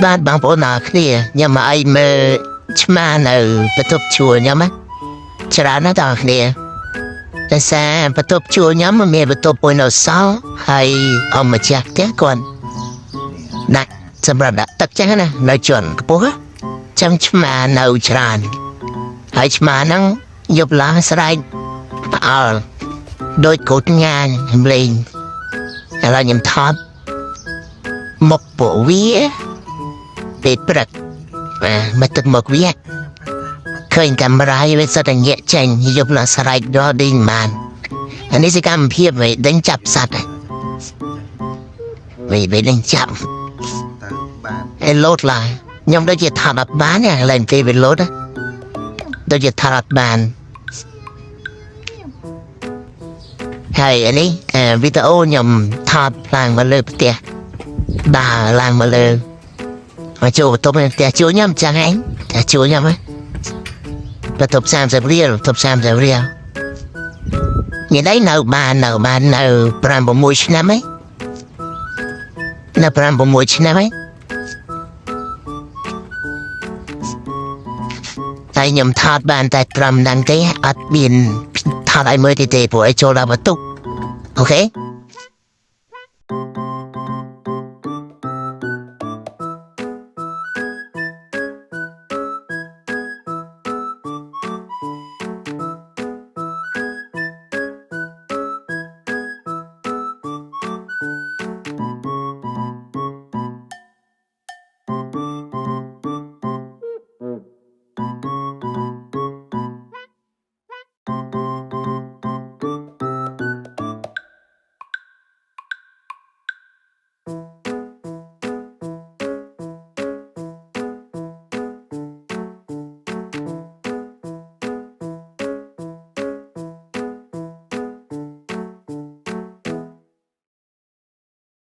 បានបងប្អូនណាគ្នាញ៉ាំអីមើលឆ្មានៅបន្ទប់ជួលញ៉ាំច្រើនណាស់បងគ្នាតែសារបន្ទប់ជួលញ៉ាំមានបន្ទប់មួយនៅសល់ហើយអមម្ចាស់ផ្ទះគាត់ដាក់សម្រាប់ដាក់ទឹកចឹងណានៅជាន់ខ្ពស់ចឹងឆ្មានៅច្រើនហើយឆ្មាហ្នឹងយប់ឡើងស្រែកផ្អើលដូចកូនងាញម្លេងឥឡូវខ្ញុំថតមកពួកវាពេលព្រឹកមកទឹកមកវាឃើញកាមេរ៉ាវាសតងាកចេញយប់ឡើងស្រែកដល់ឌីងម៉ានអានេះជាកម្មភាពវិញដេញចាប់សត្វវិញដេញចាប់អេឡូតឡាខ្ញុំដូចជាថតអត់បានណាឡើងគេវាឡូតដូចជាថតអត់បានហើយអានេះវីដេអូខ្ញុំថតឡើងមកលើផ្ទះដើរឡើងមកលើមកចូលបន្ទប់ផ្ទះជួលខ្ញុំចឹងឯងតែជួលខ្ញុំបន្ទប់30រៀលបន្ទប់30រៀលមានអីនៅបាននៅ5-6ឆ្នាំឯងនៅ5-6ឆ្នាំឯងតែខ្ញុំថតបានតែ5ហ្នឹងទេអត់មានថតឲ្យមើលទេព្រោះឲ្យចូលដល់បន្ទប់អូខេ